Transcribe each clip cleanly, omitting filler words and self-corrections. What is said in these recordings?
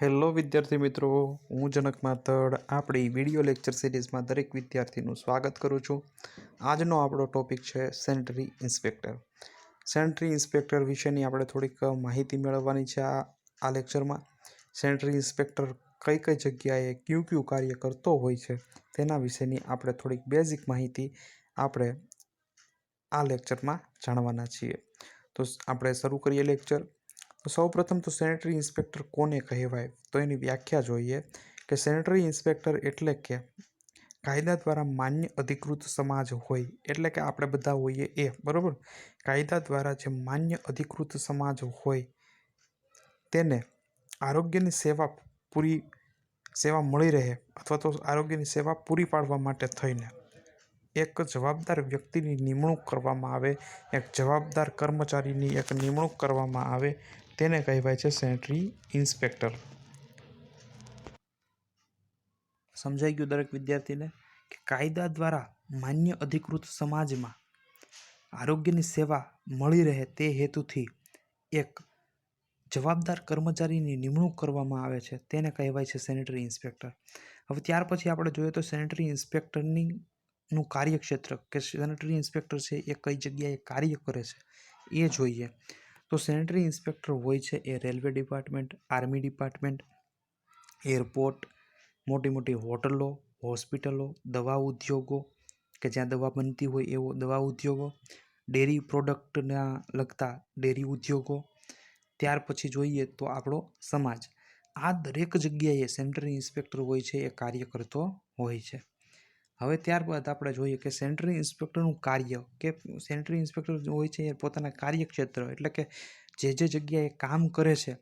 Hello વિદ્યાર્થી મિત્રો, હું જનક માતડ આપણી વિડીયો લેક્ચર સિરીઝમાં દરેક વિદ્યાર્થીનું સ્વાગત કરું છું. આજનો આપણો ટોપિક છે સેનિટરી ઇન્સ્પેક્ટર. સેનિટરી ઇન્સ્પેક્ટર વિશેની આપણે થોડીક માહિતી મેળવવાની છે આ લેક્ચરમાં. સેનિટરી ઇન્સ્પેક્ટર કઈ કઈ જગ્યાએ કયું કાર્ય કરતો હોય છે તેના વિશેની આપણે થોડીક બેઝિક માહિતી આપણે આ લેક્ચરમાં જાણવાના છીએ. તો આપણે શરૂ કરીએ લેક્ચર. તો સૌપ્રથમ તો સેનિટરી ઇન્સ્પેક્ટર કોને કહેવાય, તો એની વ્યાખ્યા જોઈએ કે સેનિટરી ઇન્સ્પેક્ટર એટલે કે કાયદા દ્વારા માન્ય અધિકૃત સમાજ હોય, એટલે કે આપણે બધા હોઈએ એ, બરોબર. કાયદા દ્વારા જે માન્ય અધિકૃત સમાજ હોય તેને આરોગ્યની સેવા મળી રહે અથવા તો આરોગ્યની સેવા પૂરી પાડવા માટે થઈને એક જવાબદાર વ્યક્તિની નિમણૂક કરવામાં આવે, એક જવાબદાર કર્મચારીની એક નિમણૂક કરવામાં આવે, તેને કહેવાય છે સેનિટરી ઇન્સ્પેક્ટર. સમજાઈ ગયું દરેક વિદ્યાર્થીને કે કાયદા દ્વારા માન્ય અધિકૃત સમાજમાં આરોગ્યની સેવા મળી રહે તે હેતુથી એક જવાબદાર કર્મચારીની નિમણૂક કરવામાં આવે છે, તેને કહેવાય છે સેનિટરી ઇન્સ્પેક્ટર. હવે ત્યાર પછી આપણે જોઈએ તો સેનિટરી ઇન્સ્પેક્ટરની નું કાર્યક્ષેત્ર, કે સેનિટરી ઇન્સ્પેક્ટર છે એ કઈ જગ્યાએ કાર્ય કરે છે એ જોઈએ. તો સેનિટરી ઇન્સ્પેક્ટર હોય છે એ railway department, army department, airport, મોટી મોટી હોટલો, હોસ્પિટલો, દવા ઉદ્યોગો કે જ્યાં દવા બનતી હોય એવો દવા ઉદ્યોગો, ડેરી પ્રોડક્ટના લગતા ડેરી ઉદ્યોગો, ત્યાર પછી જોઈએ તો આપણો સમાજ. આ દરેક જગ્યાએ સેનિટરી ઇન્સ્પેક્ટર હોય છે એ કાર્ય કરતો હોય છે. હવે ત્યારબાદ આપણે જોઈએ કે સેનિટરી ઇન્સ્પેક્ટરનું કાર્ય, કે સેનિટરી ઇન્સ્પેક્ટર હોય છે એ પોતાના કાર્યક્ષેત્ર, એટલે કે જે જગ્યાએ કામ કરે છે,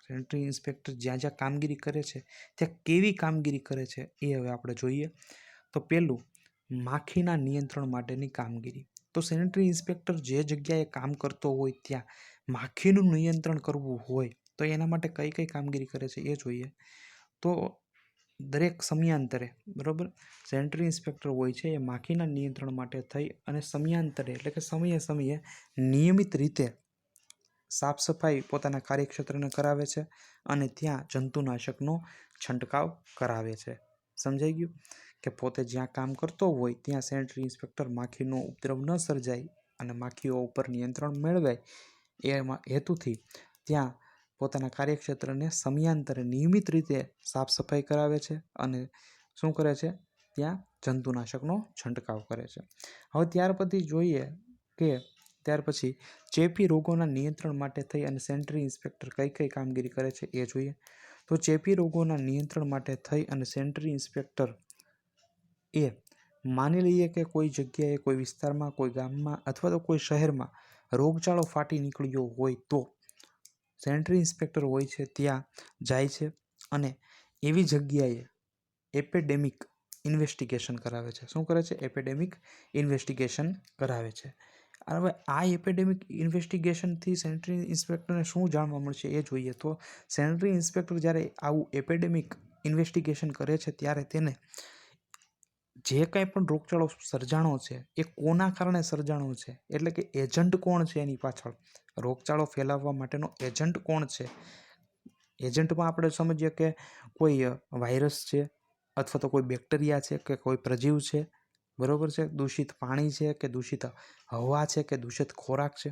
સેનિટરી ઇન્સ્પેક્ટર જ્યાં જ્યાં કામગીરી કરે છે ત્યાં કેવી કામગીરી કરે છે એ હવે આપણે જોઈએ. તો પહેલું, માખીના નિયંત્રણ માટેની કામગીરી. તો સેનિટરી ઇન્સ્પેક્ટર જે જગ્યાએ કામ કરતો હોય ત્યાં માખીનું નિયંત્રણ કરવું હોય તો એના માટે કઈ કઈ કામગીરી કરે છે એ જોઈએ. તો દરેક સમયાંતરે, બરોબર, સેનિટરી ઇન્સ્પેક્ટર હોય છે એ માખીના નિયંત્રણ માટે થઈ અને સમયાંતરે એટલે કે સમયે સમયે નિયમિત રીતે સાફ સફાઈ પોતાના કાર્યક્ષેત્રને કરાવે છે અને ત્યાં જંતુનાશકનો છંટકાવ કરાવે છે. સમજાઈ ગયું કે પોતે જ્યાં કામ કરતો હોય ત્યાં સેનિટરી ઇન્સ્પેક્ટર માખીનો ઉપદ્રવ ન સર્જાય અને માખીઓ ઉપર નિયંત્રણ મેળવાય એ હેતુથી ત્યાં પોતાના કાર્યક્ષેત્રને સમયાંતરે નિયમિત રીતે સાફ સફાઈ કરાવે છે અને શું કરે છે, ત્યાં જંતુનાશકનો છંટકાવ કરે છે. હવે ત્યાર પછી જોઈએ કે ત્યાર પછી ચેપી રોગોના નિયંત્રણ માટે થઈ અને સેનિટરી ઇન્સ્પેક્ટર કઈ કઈ કામગીરી કરે છે એ જોઈએ. તો ચેપી રોગોના નિયંત્રણ માટે થઈ અને સેનિટરી ઇન્સ્પેક્ટર એ માની લઈએ કે કોઈ જગ્યાએ, કોઈ વિસ્તારમાં, કોઈ ગામમાં અથવા તો કોઈ શહેરમાં રોગચાળો ફાટી નીકળ્યો હોય તો સેનિટરી ઇન્સ્પેક્ટર હોય છે ત્યાં જાય છે અને એવી જગ્યાએ એપિડેમિક ઇન્વેસ્ટિગેશન કરાવે છે. શું કરે છે? એપિડેમિક ઇન્વેસ્ટિગેશન કરાવે છે. હવે આ એપિડેમિક ઇન્વેસ્ટિગેશનથી સેનિટરી ઇન્સ્પેક્ટરને શું જાણવા મળશે એ જોઈએ. તો સેનિટરી ઇન્સ્પેક્ટર જ્યારે આવું એપિડેમિક ઇન્વેસ્ટિગેશન કરે છે ત્યારે તેને જે કાંઈ પણ રોગચાળો સર્જાણો છે એ કોના કારણે સર્જાણો છે, એટલે કે એજન્ટ કોણ છે એની પાછળ, રોગચાળો ફેલાવવા માટેનો એજન્ટ કોણ છે. એજન્ટમાં આપણે સમજીએ કે કોઈ વાયરસ છે અથવા તો કોઈ બેક્ટેરિયા છે કે કોઈ પ્રજીવ છે, બરોબર છે, દૂષિત પાણી છે કે દૂષિત હવા છે કે દૂષિત ખોરાક છે.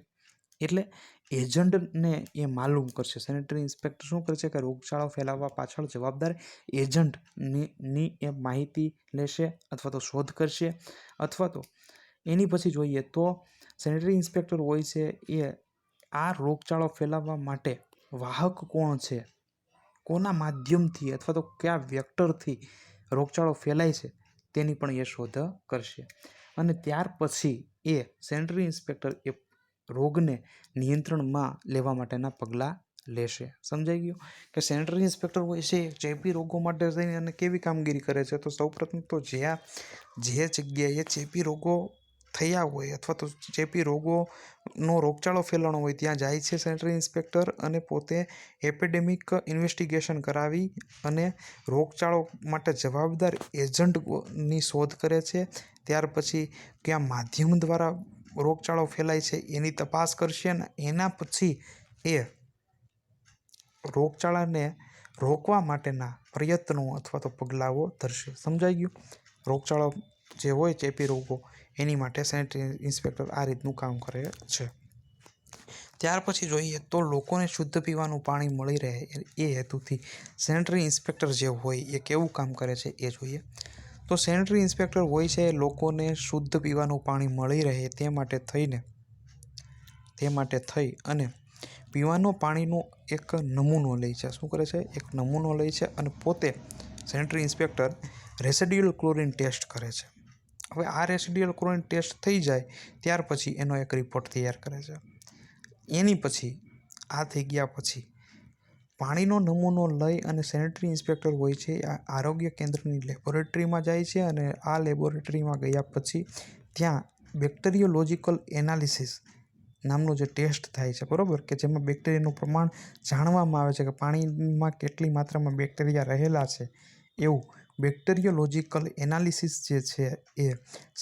એટલે એજન્ટને એ માલુમ કરશે. સેનિટરી ઇન્સ્પેક્ટર શું કરશે કે રોગચાળો ફેલાવવા પાછળ જવાબદાર એજન્ટની એ માહિતી લેશે અથવા તો શોધ કરશે. અથવા તો એની પછી જોઈએ તો સેનિટરી ઇન્સ્પેક્ટર હોય છે એ આ રોગચાળો ફેલાવવા માટે વાહક કોણ છે, કોના માધ્યમથી અથવા તો કયા વેક્ટરથી રોગચાળો ફેલાય છે તેની પણ એ શોધ કરશે. અને ત્યાર પછી એ સેનિટરી ઇન્સ્પેક્ટર એ રોગને નિયંત્રણમાં લેવા માટેના પગલાં લેશે. સમજાઈ ગયું કે સેનિટરી ઇન્સ્પેક્ટર હોય છે ચેપી રોગો માટે થઈને અને કેવી કામગીરી કરે છે. તો સૌપ્રથમ તો જે જગ્યાએ ચેપી રોગો થયા હોય અથવા તો ચેપી રોગોનો રોગચાળો ફેલાણો હોય ત્યાં જાય છે સેનિટરી ઇન્સ્પેક્ટર અને પોતે એપિડેમિક ઇન્વેસ્ટિગેશન કરાવી અને રોગચાળો માટે જવાબદાર એજન્ટની શોધ કરે છે. ત્યાર પછી કયા માધ્યમ દ્વારા રોગચાળો ફેલાય છે એની તપાસ કરશે અને એના પછી એ રોગચાળાને રોકવા માટેના પ્રયત્નો અથવા તો પગલાઓ ધરશે. સમજાઈ ગયું? રોગચાળો જે હોય ચેપી રોગો એની માટે સેનેટરી ઇન્સ્પેક્ટર આ રીતનું કામ કરે છે. ત્યાર પછી જોઈએ તો લોકોને શુદ્ધ પીવાનું પાણી મળી રહે એ હેતુથી સેનેટરી ઇન્સ્પેક્ટર જે હોય એ કેવું કામ કરે છે એ જોઈએ. તો સેનેટરી ઇન્સ્પેક્ટર હોય છે લોકોને શુદ્ધ પીવાનું પાણી મળી રહે તે માટે થઈ અને પીવાનો પાણીનો એક નમૂનો લે છે. શું કરે છે? એક નમૂનો લે છે અને પોતે sanitary inspector residual chlorine test કરે છે. હવે આ રેસિડ્યુઅલ ક્લોરિન ટેસ્ટ થઈ જાય ત્યાર પછી એનો એક રિપોર્ટ તૈયાર કરે છે. એની પછી આ થઈ ગયા પછી પાણીનો નમૂનો લઈ અને સેનેટરી ઇન્સ્પેક્ટર હોય છે આરોગ્ય કેન્દ્રની લેબોરેટરીમાં જાય છે અને આ લેબોરેટરીમાં ગયા પછી ત્યાં બેક્ટેરિયોલોજિકલ એનાલિસિસ નામનો જે ટેસ્ટ થાય છે, બરાબર, કે જેમાં બેક્ટેરિયાનું પ્રમાણ જાણવામાં આવે છે કે પાણીમાં કેટલી માત્રામાં બેક્ટેરિયા રહેલા છે. એવું બેક્ટેરિયોલોજિકલ એનાલિસિસ જે છે એ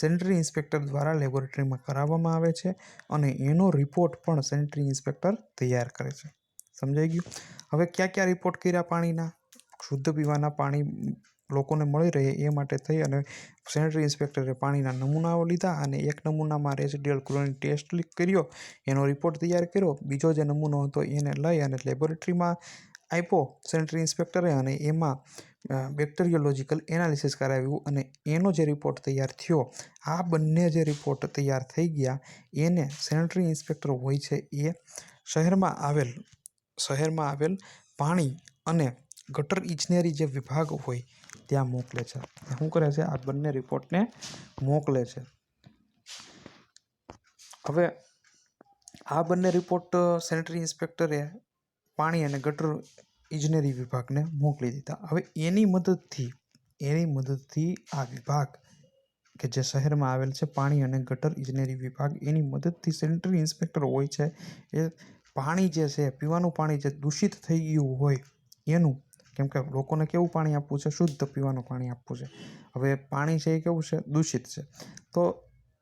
સેનેટરી ઇન્સ્પેક્ટર દ્વારા લેબોરેટરીમાં કરાવવામાં આવે છે અને એનો રિપોર્ટ પણ સેનેટરી ઇન્સ્પેક્ટર તૈયાર કરે છે. સમજાઈ ગયું? હવે ક્યાં ક્યાં રિપોર્ટ કર્યા પાણીના? શુદ્ધ પીવાના પાણી લોકોને મળી રહે એ માટે થઈ અને સેનેટરી ઇન્સ્પેક્ટરે પાણીના નમૂનાઓ લીધા અને એક નમૂનામાં રેસિડ્યુઅલ ક્લોરિન ટેસ્ટ કર્યો, એનો રિપોર્ટ તૈયાર કર્યો. બીજો જે નમૂનો હતો એને લઈ અને લેબોરેટરીમાં આપ્યો સેનેટરી ઇન્સ્પેક્ટરે અને એમાં બેક્ટેરિયોલોજિકલ એનાલિસિસ કરાવ્યું અને એનો જે રિપોર્ટ તૈયાર થયો, આ બંને જે રિપોર્ટ તૈયાર થઈ ગયા એને સેનેટરી ઇન્સ્પેક્ટર હોય છે એ શહેરમાં આવેલ પાણી અને ગટર ઇજનેરી જે વિભાગ હોય ત્યાં મોકલે છે. શું કરે છે? આ બંને રિપોર્ટને મોકલે છે. હવે આ બંને રિપોર્ટ સેનેટરી ઇન્સ્પેક્ટરે પાણી અને ગટર ઇજનેરી વિભાગને મોકલી દીધા. હવે એની મદદથી આ વિભાગ કે જે શહેરમાં આવેલ છે પાણી અને ગટર ઇજનેરી વિભાગ, એની મદદથી સેનેટરી ઇન્સ્પેક્ટર હોય છે એ પાણી જે છે પીવાનું પાણી જે દૂષિત થઈ ગયું હોય એનું, કેમ કે લોકોને કેવું પાણી આપવું છે? શુદ્ધ પીવાનું પાણી આપવું છે. હવે પાણી છે એ કેવું છે? દૂષિત છે. તો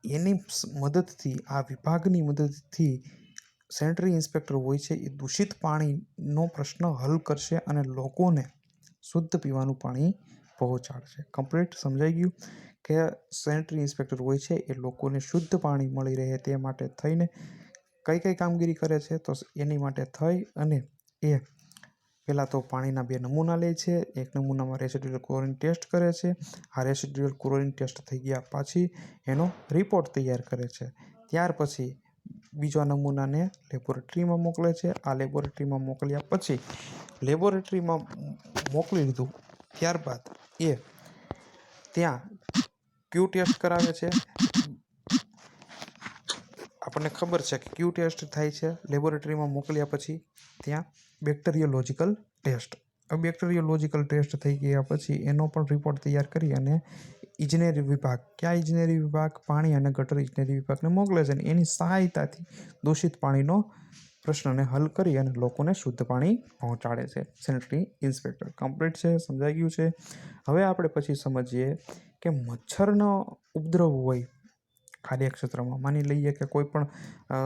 એની મદદથી, આ વિભાગની મદદથી સેનેટરી ઇન્સ્પેક્ટર હોય છે એ દૂષિત પાણીનો પ્રશ્ન હલ કરશે અને લોકોને શુદ્ધ પીવાનું પાણી પહોંચાડશે. કમ્પ્લીટ સમજાઈ ગયું કે સેનેટરી ઇન્સ્પેક્ટર હોય છે એ લોકોને શુદ્ધ પાણી મળી રહે તે માટે થઈને કઈ કામગીરી કરે છે? તો એની માટે થઈ અને એ પહેલાં તો પાણીના 2 નમૂના લે છે. એક નમૂનામાં રેસિડ્યુઅલ ક્લોરિન ટેસ્ટ કરે છે. આ રેસિડ્યુઅલ ક્લોરિન ટેસ્ટ થઈ ગયા પછી એનો રિપોર્ટ તૈયાર કરે છે. ત્યાર પછી બીજા નમૂનાને લેબોરેટરીમાં મોકલે છે. આ લેબોરેટરીમાં મોકલ્યા પછી લેબોરેટરીમાં મોકલી દીધું ત્યારબાદ એ ત્યાં ક્યુ ટેસ્ટ કરાવે છે. આપણને ખબર છે કે ક્યુ ટેસ્ટ થાય છે લેબોરેટરીમાં મોકલ્યા પછી ત્યાં બેક્ટેરિયોલોજિકલ ટેસ્ટ. બેક્ટેરિયોલોજિકલ ટેસ્ટ થઈ ગયા પછી એનો પણ રિપોર્ટ તૈયાર કરી અને ઇજનેરી વિભાગ, કયા ઇજનેરી વિભાગ? પાણી અને ગટર ઇજનેરી વિભાગને મોકલે છે અને એની સહાયતાથી દૂષિત પાણીનો પ્રશ્નને હલ કરી અને લોકોને શુદ્ધ પાણી પહોંચાડે છે સેનેટરી ઇન્સ્પેક્ટર. કમ્પ્લીટ છે? સમજાઈ ગયું છે? હવે આપણે પછી સમજીએ કે મચ્છરનો ઉપદ્રવ હોય કાર્યક્ષેત્રમાં, માની લઈએ કે કોઈ પણ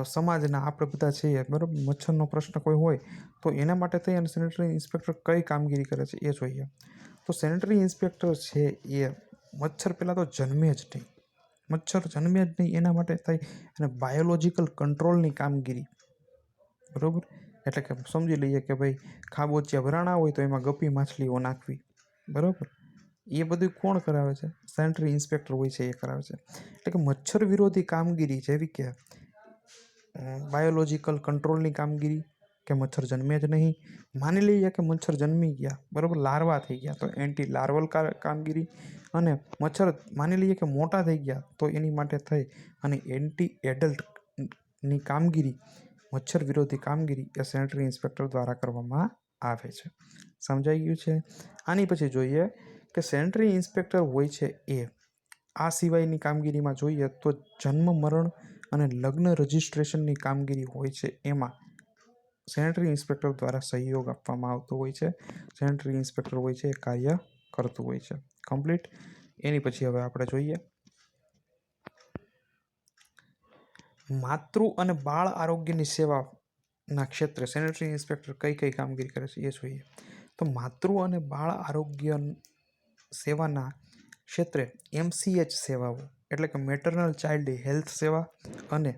સમાજના આપણે બધા છીએ, બરાબર, મચ્છરનો પ્રશ્ન કોઈ હોય તો એના માટે થઈ અને સેનેટરી ઇન્સ્પેક્ટર કઈ કામગીરી કરે છે એ જોઈએ. તો સેનેટરી ઇન્સ્પેક્ટર છે એ મચ્છર પહેલાં તો જન્મે જ નહીં એના માટે થઈ અને બાયોલોજિકલ કંટ્રોલની કામગીરી, બરાબર, એટલે કે સમજી લઈએ કે ભાઈ ખાબોચિયા ભરાણા હોય તો એમાં ગપ્પી માછલીઓ નાખવી, બરાબર, એ બધું કોણ કરાવે છે? સેનેટરી ઇન્સ્પેક્ટર હોય છે એ કરાવે છે. એટલે કે મચ્છર વિરોધી કામગીરી જેવી કે બાયોલોજિકલ કંટ્રોલની કામગીરી, કે મચ્છર જન્મે જ નહીં. માની લઈએ કે મચ્છર જન્મી ગયા, બરાબર, લાર્વા થઈ ગયા તો એન્ટી લાર્વલ કામગીરી, અને મચ્છર માની લઈએ કે મોટા થઈ ગયા તો એની માટે થઈ અને એન્ટી એડલ્ટની કામગીરી, મચ્છર વિરોધી કામગીરી એ સેનેટરી ઇન્સ્પેક્ટર દ્વારા કરવામાં આવે છે. સમજાઈ ગયું છે? આની પછી જોઈએ કે સેનેટરી ઇન્સ્પેક્ટર હોય છે એ આ સિવાયની કામગીરીમાં જોઈએ તો જન્મ, મરણ અને લગ્ન રજિસ્ટ્રેશનની કામગીરી હોય છે. એમાં સેનેટરી ઇન્સ્પેક્ટર દ્વારા સહયોગ આપવામાં આવતો હોય છે. સેનેટરી ઇન્સ્પેક્ટર હોય છે એ કાર્ય કરતું હોય છે. કમ્પ્લીટ. એની પછી હવે આપણે જોઈએ માતૃ અને બાળ આરોગ્યની સેવાના ક્ષેત્રે સેનેટરી ઇન્સ્પેક્ટર કઈ કામગીરી કરે છે એ જોઈએ. તો માતૃ અને બાળ આરોગ્ય સેવાના ક્ષેત્રે MCH સેવાઓ એટલે કે મેટર્નલ ચાઇલ્ડ હેલ્થ સેવા અને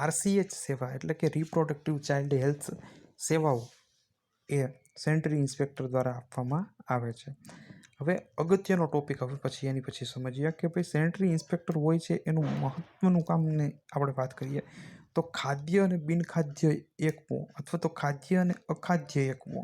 RCH સેવા એટલે કે રિપ્રોડક્ટિવ ચાઇલ્ડ હેલ્થ સેવાઓ એ સેનેટરી ઇન્સ્પેક્ટર દ્વારા આપવામાં આવે છે. હવે અગત્યનો ટોપિક હવે પછી એની પછી સમજીએ કે ભાઈ સેનેટરી ઇન્સ્પેક્ટર હોય છે એનું મહત્વનું કામને આપણે વાત કરીએ તો ખાદ્ય અને બિનખાદ્ય એકમો અથવા તો ખાદ્ય અને અખાદ્ય એકમો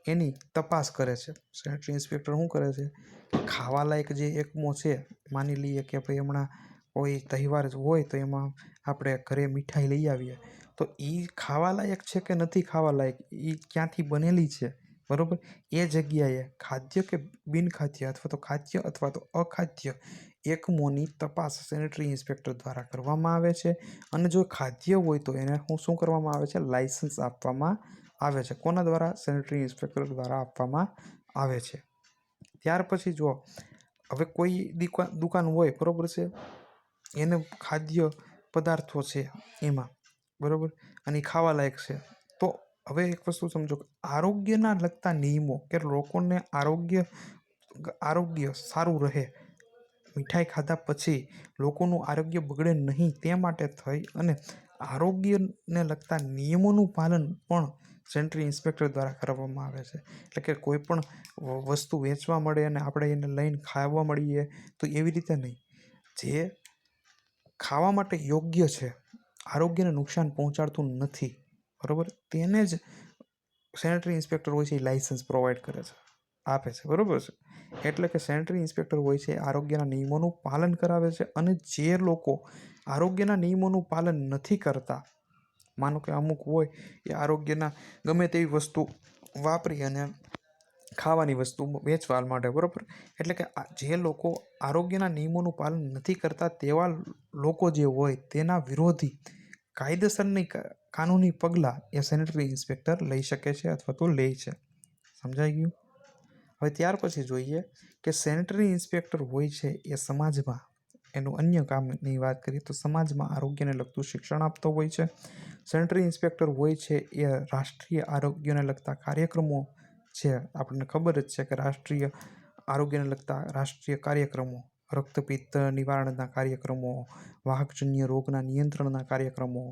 એની તપાસ કરે છે. સેનેટરી ઇન્સ્પેક્ટર શું કરે છે કે ખાવાલાયક જે એકમો છે, માની લઈએ કે ભાઈ હમણાં કોઈ તહેવાર હોય તો એમાં આપણે ઘરે મીઠાઈ લઈ આવીએ તો એ ખાવાલાયક છે કે નથી ખાવાલાયક, એ ક્યાંથી બનેલી છે, બરાબર, એ જગ્યાએ ખાદ્ય કે બિનખાદ્ય અથવા તો ખાદ્ય અથવા તો અખાદ્ય એકમોની તપાસ સેનેટરી ઇન્સ્પેક્ટર દ્વારા કરવામાં આવે છે. અને જો ખાદ્ય હોય તો એને શું કરવામાં આવે છે, લાયસન્સ આપવામાં આવે છે. કોના દ્વારા? સેનેટરી ઇન્સ્પેક્ટર દ્વારા આપવામાં આવે છે. ત્યાર પછી જો હવે કોઈ દુકાન હોય, બરોબર છે, એને ખાદ્ય પદાર્થો છે એમાં, બરોબર, અને ખાવા લાયક છે, તો હવે એક વસ્તુ સમજો, આરોગ્યના લગતા નિયમો કે લોકોને આરોગ્ય સારું રહે, મીઠાઈ ખાધા પછી લોકોનું આરોગ્ય બગડે નહીં તે માટે થઈ અને આરોગ્યને લગતા નિયમોનું પાલન પણ સેનેટરી ઇન્સ્પેક્ટર દ્વારા કરવામાં આવે છે. એટલે કે કોઈ પણ વસ્તુ વેચવા મળે અને આપણે એને લઈને ખાવા મળીએ તો એવી રીતે નહીં. જે ખાવા માટે યોગ્ય છે, આરોગ્યને નુકસાન પહોંચાડતું નથી, બરાબર, તેને જ સેનેટરી ઇન્સ્પેક્ટર હોય છે એ લાયસન્સ પ્રોવાઈડ કરે છે, આપે છે, બરાબર છે. એટલે કે સેનેટરી ઇન્સ્પેક્ટર હોય છે આરોગ્યના નિયમોનું પાલન કરાવે છે. અને જે લોકો આરોગ્યના નિયમોનું પાલન નથી કરતા, માનો કે અમુક હોય એ આરોગ્યના ગમે તેવી વસ્તુ વાપરી અને ખાવાની વસ્તુ વેચવા માટે, બરાબર, એટલે કે જે લોકો આરોગ્યના નિયમોનું પાલન નથી કરતા તેવા લોકો જે હોય તેના વિરોધી કાયદેસરની કાનૂની પગલાં એ સેનેટરી ઇન્સ્પેક્ટર લઈ શકે છે અથવા તો લે છે. સમજાઈ ગયું? હવે ત્યાર પછી જોઈએ કે સેનેટરી ઇન્સ્પેક્ટર હોય છે એ સમાજમાં એનું અન્ય કામની વાત કરીએ તો સમાજમાં આરોગ્યને લગતું શિક્ષણ આપતો હોય છે. સેનેટરી ઇન્સ્પેક્ટર હોય છે એ રાષ્ટ્રીય આરોગ્યને લગતા કાર્યક્રમો છે, આપણને ખબર જ છે કે રાષ્ટ્રીય આરોગ્યને લગતા રાષ્ટ્રીય કાર્યક્રમો, રક્તપિત્ત નિવારણના કાર્યક્રમો, વાહકજન્ય રોગના નિયંત્રણના કાર્યક્રમો,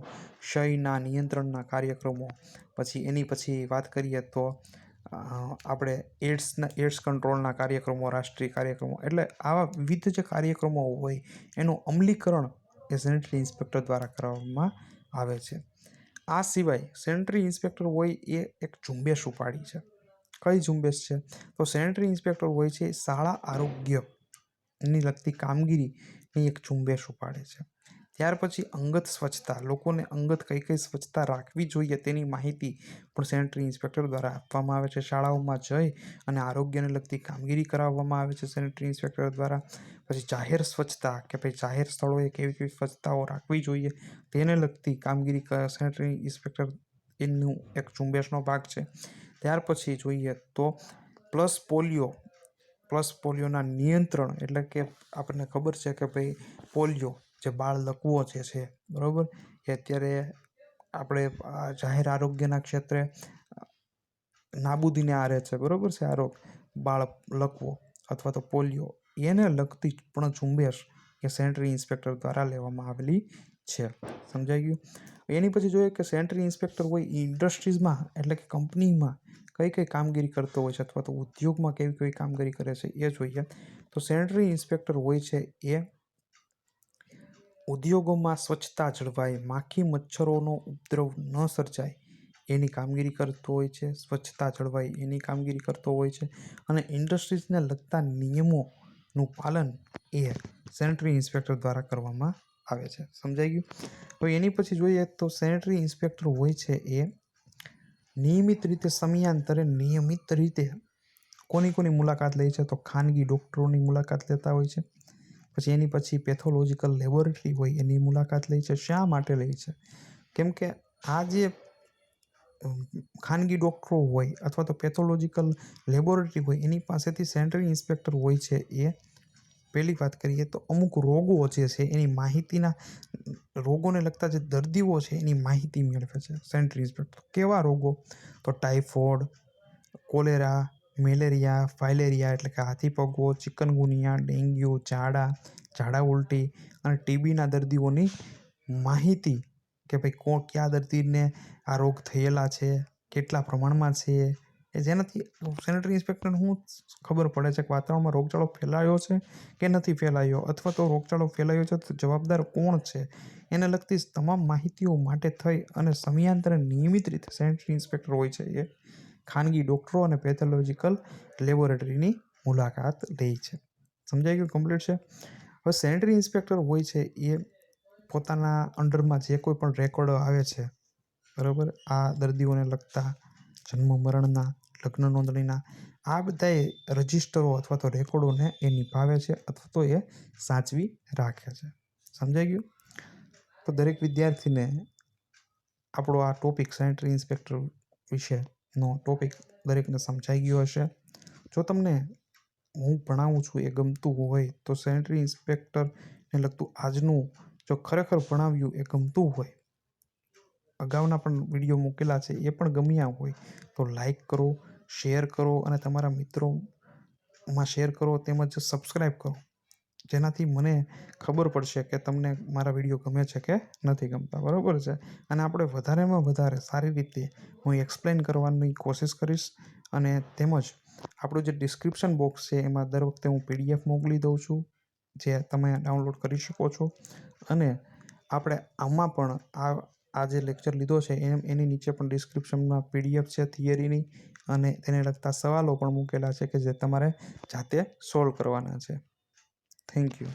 ક્ષયના નિયંત્રણના કાર્યક્રમો, પછી એની પછી વાત કરીએ તો આપણે એડ્સ કંટ્રોલના કાર્યક્રમો, રાષ્ટ્રીય કાર્યક્રમો, એટલે આવા વિવિધ જે કાર્યક્રમો હોય એનું અમલીકરણ એ સેનેટરી ઇન્સ્પેક્ટર દ્વારા કરવામાં આવે છે. આ સિવાય સેનેટરી ઇન્સ્પેક્ટર હોય એ એક ઝુંબેશ ઉપાડી છે. કઈ ઝુંબેશ છે? તો સેનેટરી ઇન્સ્પેક્ટર હોય છે શાળા આરોગ્યની લગતી કામગીરીની એક ઝુંબેશ ઉપાડે છે. ત્યાર પછી અંગત સ્વચ્છતા, લોકોને અંગત કઈ કઈ સ્વચ્છતા રાખવી જોઈએ તેની માહિતી પણ સેનેટરી ઇન્સ્પેક્ટર દ્વારા આપવામાં આવે છે. શાળાઓમાં જઈ અને આરોગ્યને લગતી કામગીરી કરાવવામાં આવે છે સેનેટરી ઇન્સ્પેક્ટર દ્વારા. પછી જાહેર સ્વચ્છતા કે ભાઈ જાહેર સ્થળોએ કેવી કેવી સ્વચ્છતાઓ રાખવી જોઈએ તેને લગતી કામગીરી સેનેટરી ઇન્સ્પેક્ટર એનું એક ઝુંબેશનો ભાગ છે. ત્યાર પછી જોઈએ તો પોલિયોના નિયંત્રણ, એટલે કે આપણને ખબર છે કે ભાઈ પોલિયો જે બાળ લકવો જે છે, બરાબર, એ અત્યારે આપણે જાહેર આરોગ્યના ક્ષેત્રે નાબૂદીને આરે છે, બરાબર છે, આ રોગ બાળ લકવો અથવા તો પોલિયો, એને લગતી પણ ઝુંબેશ એ સેનેટરી ઇન્સ્પેક્ટર દ્વારા લેવામાં આવેલી છે. સમજાઈ ગયું? એની પછી જોઈએ કે સેનેટરી ઇન્સ્પેક્ટર હોય ઇન્ડસ્ટ્રીઝમાં એટલે કે કંપનીમાં કઈ કઈ કામગીરી કરતો હોય છે અથવા તો ઉદ્યોગમાં કેવી કેવી કામગીરી કરે છે એ જોઈએ. તો સેનેટરી ઇન્સ્પેક્ટર હોય છે એ ઉદ્યોગોમાં સ્વચ્છતા જળવાય, માખી મચ્છરોનો ઉપદ્રવ ન સર્જાય એની કામગીરી કરતો હોય છે, સ્વચ્છતા જળવાય એની કામગીરી કરતો હોય છે. અને ઇન્ડસ્ટ્રીઝને લગતા નિયમોનું પાલન એ સેનેટરી ઇન્સ્પેક્ટર દ્વારા કરવામાં આવે છે. સમજાઈ ગયું? તો એની પછી જોઈએ તો સેનેટરી ઇન્સ્પેક્ટર હોય છે એ નિયમિત રીતે કોની મુલાકાત લે છે? તો ખાનગી ડૉક્ટરોની મુલાકાત લેતા હોય છે. પછી એની પછી પેથોલોજીકલ લેબોરેટરી હોય એની મુલાકાત લે છે. શા માટે લે છે? કેમ કે આ જે ખાનગી ડૉક્ટરો હોય અથવા તો પેથોલોજીકલ લેબોરેટરી હોય એની પાસેથી સેનેટરી ઇન્સ્પેક્ટર હોય છે એ પહેલી વાત કરીએ તો અમુક રોગો જે છે એની માહિતીના રોગોને લગતા જે દર્દીઓ છે એની માહિતી મેળવે છે સેનેટરી ઇન્સ્પેક્ટર. કેવા રોગો? તો ટાઇફોઇડ, કોલેરા, મેલેરિયા, ફાઇલેરિયા એટલે કે હાથીપગો, ચિકનગુનિયા, ડેન્ગ્યુ, ઝાડા ઉલટી અને ટીબીના દર્દીઓની માહિતી કે ભાઈ કયા દર્દીને આ રોગ થયેલા છે, કેટલા પ્રમાણમાં છે, એ જેનાથી સેનેટરી ઇન્સ્પેક્ટરને શું ખબર પડે છે કે વાતાવરણમાં રોગચાળો ફેલાયો છે કે નથી ફેલાયો, અથવા તો રોગચાળો ફેલાયો છે તો જવાબદાર કોણ છે, એને લગતી તમામ માહિતીઓ માટે થઈ અને સમયાંતરે નિયમિત રીતે સેનેટરી ઇન્સ્પેક્ટર હોય છે એ ખાનગી ડૉક્ટરો અને પેથોલોજીકલ લેબોરેટરીની મુલાકાત લે છે. સમજાઈ ગયું? કમ્પ્લીટ છે. હવે સેનેટરી ઇન્સ્પેક્ટર હોય છે એ પોતાના અંડરમાં જે કોઈ પણ રેકોર્ડો આવે છે, બરાબર, આ દર્દીઓને લગતા જન્મ મરણના, લગ્ન નોંધણીના, આ બધાએ રજિસ્ટરો અથવા તો રેકોર્ડોને એ નિભાવે છે અથવા તો એ સાચવી રાખે છે. સમજાઈ ગયું? તો દરેક વિદ્યાર્થીને આપણો આ ટોપિક સેનેટરી ઇન્સ્પેક્ટર વિશેનો ટોપિક દરેકને સમજાઈ ગયો હશે. જો તમને હું ભણાવું છું એ ગમતું હોય તો સેનેટરી ઇન્સ્પેક્ટરને લગતું આજનું જો ખરેખર ભણાવ્યું એ ગમતું હોય, અગાઉના પણ વિડીયો મૂકેલા છે એ પણ ગમ્યા હોય તો લાઈક કરો, શેર કરો અને તમારા મિત્રોમાં શેર કરો, તેમજ સબસ્ક્રાઈબ કરો, જેનાથી મને ખબર પડશે કે તમને મારા વિડીયો ગમે છે કે નથી ગમતા. બરાબર છે? અને આપણે વધારેમાં વધારે સારી રીતે હું એક્સપ્લેન કરવાની કોશિશ કરીશ. અને તેમજ આપણું જે ડિસ્ક્રિપ્શન બોક્સ છે એમાં દર વખતે હું PDF મોકલી દઉં છું, જે તમે ડાઉનલોડ કરી શકો છો. અને આપણે આમાં પણ આ જે લેક્ચર લીધો છે એની નીચે પણ ડિસ્ક્રિપ્શનમાં PDF છે થિયરીની, અને તેને લગતા સવાલો પણ મૂકેલા છે કે જે તમારે જાતે સોલ્વ કરવાના છે. Thank you.